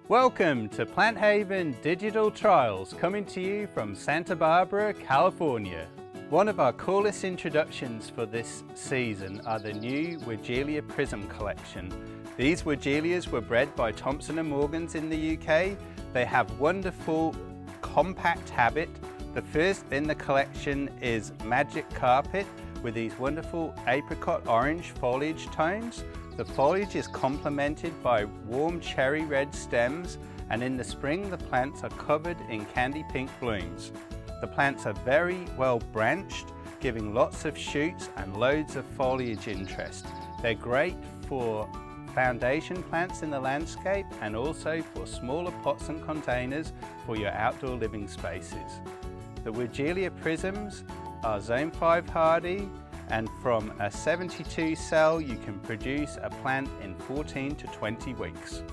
Welcome to PlantHaven Digital Trials, coming to you from Santa Barbara, California. One of our coolest introductions for this season are the new Weigela PRISM collection. These Weigelias were bred by Thompson & Morgans in the UK. They have wonderful compact habit. The first in the collection is Magic Carpet with these wonderful apricot orange foliage tones. The foliage is complemented by warm cherry red stems, and in the spring the plants are covered in candy pink blooms. The plants are very well branched, giving lots of shoots and loads of foliage interest. They're great for foundation plants in the landscape and also for smaller pots and containers for your outdoor living spaces. The Weigela Prisms are Zone 5 hardy, and from a 72 cell you can produce a plant in 14 to 20 weeks.